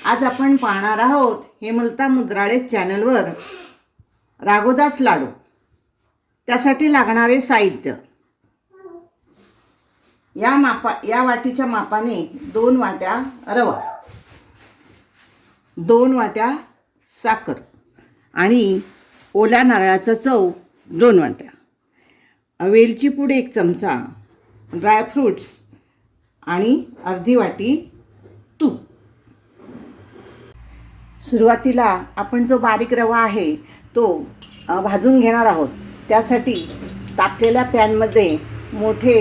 आज आपण पाहणार आहोत हेमलता मुद्राळे चॅनलवर राघोदास लाडू। त्यासाठी लागणारे साहित्य या वाटीच्या मापाने 2 वाट्या रवा, 2 वाट्या साखर आणि ओल्या नारळाचा चव 2 वाट्या, वेलची पूड 1 चमचा, ड्रायफ्रूट्स आणि अर्धी वाटी तूप। सुरुवातीला आपण जो बारीक रवा आहे तो भाजून घेणार आहोत। त्यासाठी तापलेल्या पॅनमध्ये मोठे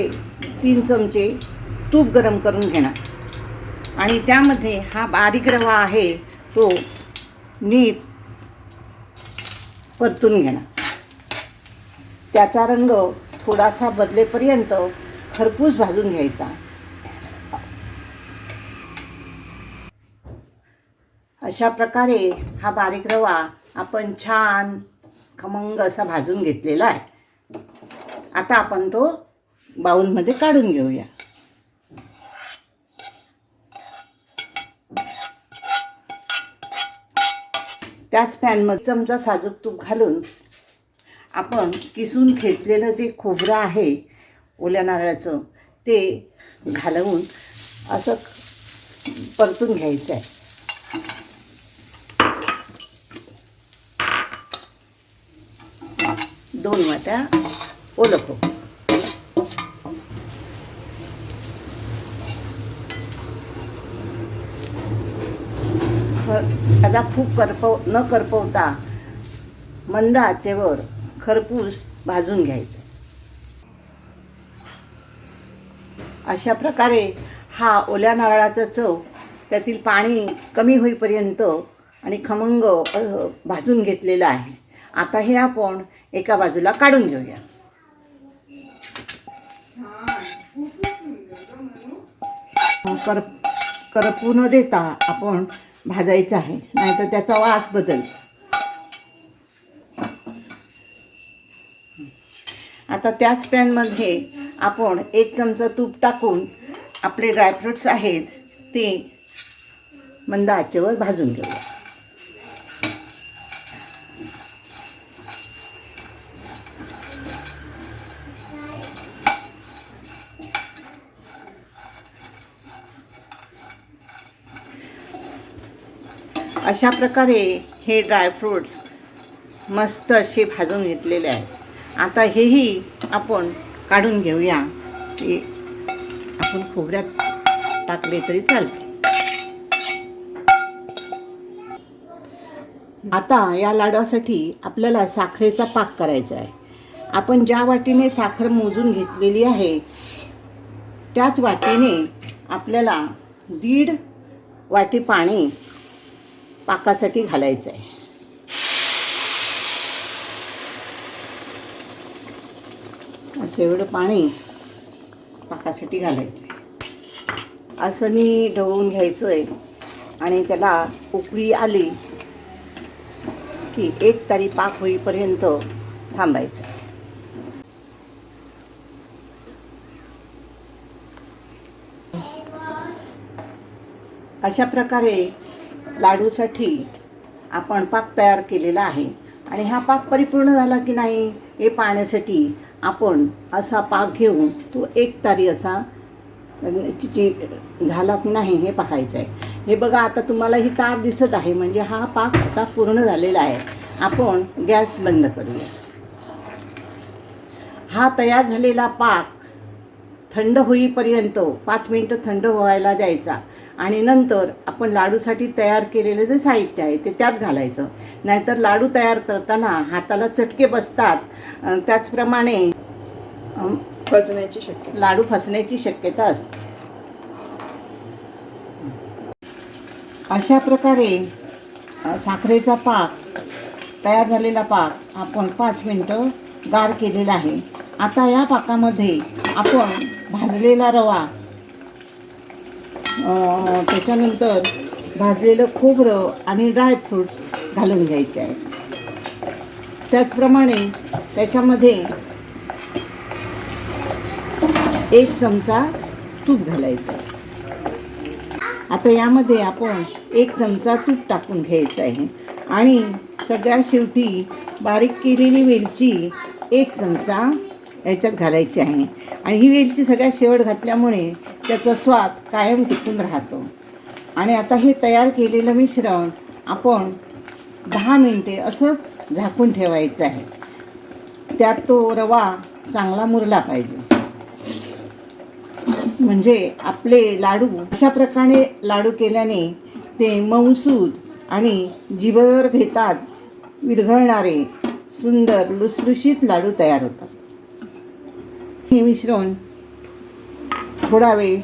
3 चमचे तूप गरम करून घेणार आणि त्यामध्ये हा बारीक रवा आहे तो नीट परतून घेणार। त्याचा रंग थोडासा बदलेपर्यंत खरपूस भाजून घ्यायचा। अशा प्रकारे हा बारीक रवा आपण छान खमंग असा भाजून घेतलेला आहे। आता आपण तो बाउलमध्ये काढून घेऊया। त्याच पॅनमध्ये चमचा साजूक तूप घालून आपण किसून घेतलेलं जे खोबरं आहे ओल्या नारळाचं ते घालवून असं परतून घ्यायचं आहे। दोन वाट्या ओलं खोबरं, त्याला खूप न करपवता मंद आचेवर खरपूस भाजून घ्यायचं। अशा प्रकारे हा ओल्या नारळाचा चव त्यातील पाणी कमी होईपर्यंत आणि खमंग भाजून घेतलेला आहे। आता हे आपण एका बाजूला काढून घेऊया। करपू न देता आपण भाजायचं आहे, नाहीतर त्याचा वास बदल। आता त्याच पॅनमध्ये आपण 1 चमचा तूप टाकून आपले ड्रायफ्रूट्स आहेत ते मंद आचेवर भाजून घेऊया। अशा प्रकारे हे ड्रायफ्रूट्स मस्त असे भाजून घेतलेले आहेत। आता हेही आपण काढून घेऊया। ते आपण खोबऱ्यात टाकले तरी चालते। आता या लाडूसाठी आपल्याला साखरेचा पाक करायचा आहे। आपण ज्या वाटीने साखर मोजून घेतलेली आहे त्याच वाटीने आपल्याला 1.5 वाटी पाणी पाकासाठी घालायचं आहे। असं एवढं पाणी पाकासाठी घालायचं आहे। असं नी ढवळून घ्यायचं आहे आणि त्याला उकळी आली की 1 तारी पाक होईपर्यंत थांबायचं। अशा प्रकारे लाडूसाठी आपण पाक तयार केलेला आहे आणि हा पाक परिपूर्ण झाला की नाही हे पाहण्यासाठी आपण असा पाक घेऊन तो 1 तारी असा झाला की नाही हे पाहायचं आहे। हे बघा, आता तुम्हाला ही तार दिसत आहे म्हणजे हा पाक आता पूर्ण झालेला आहे। आपण गॅस बंद करूया। हा तयार झालेला पाक थंड होईपर्यंत 5 मिनिटं थंड व्हायला द्यायचा आणि नंतर आपण लाडूसाठी तयार केलेलं जे साहित्य आहे ते त्यात घालायचं, नाहीतर लाडू तयार करताना हाताला चटके बसतात। त्याचप्रमाणे लाडू फसण्याची शक्यता असते। अशा प्रकारे साखरेचा पाक तयार झालेला पाक आपण 5 मिनिटं गार केलेला आहे। आता या पाकामध्ये आपण भाजलेला रवा, त्याच्यानंतर भाजलेलं खोबरं आणि ड्रायफ्रूट्स घालून घ्यायचे आहे। त्याचप्रमाणे त्याच्यामध्ये 1 चमचा तूप घालायचं आहे। आता यामध्ये आपण 1 चमचा तूप टाकून घ्यायचं आहे आणि सगळ्यात शेवटी बारीक केलेली वेलची 1 चमचा याच्यात घालायची आहे. आणि ही वेलची सगळ्यात शेवट घातल्यामुळे त्याचा स्वाद कायम टिकून राहतो. आणि आता हे तयार केलेलं मिश्रण आपण 10 मिनिटे असंच झाकून ठेवायचं आहे. त्यात तो रवा चांगला मुरला पाहिजे. म्हणजे आपले लाडू अशा प्रकारे लाडू केल्याने ते मऊसूद आणि जिभेवर घेताच विरघळणारे सुंदर लुसलुशीत लाडू तयार होतात. हे मिश्रण थोडा वेळ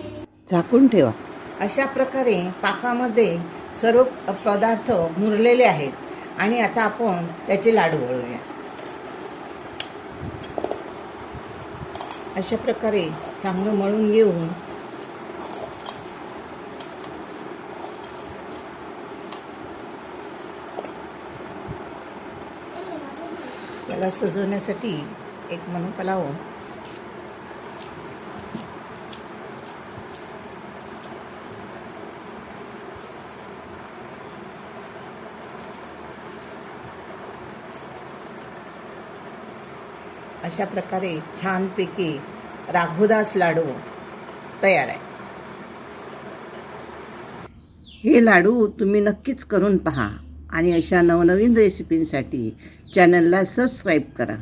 झाकून ठेवा. अशा प्रकारे पाकामध्ये सर्व पदार्थ मुरलेले आहेत आणि आता आपण त्याचे लाडू वळूया. अशा प्रकारे चांगलं मळून घेऊन त्याला सजवण्यासाठी एक मनुका लावून अशा प्रकारे छानपैकी राघोदास लाडू तयार आहे. हे लाडू तुम्ही नक्कीच करून पहा आणि अशा नवनवीन रेसिपींसाठी चॅनलला सबस्क्राईब करा.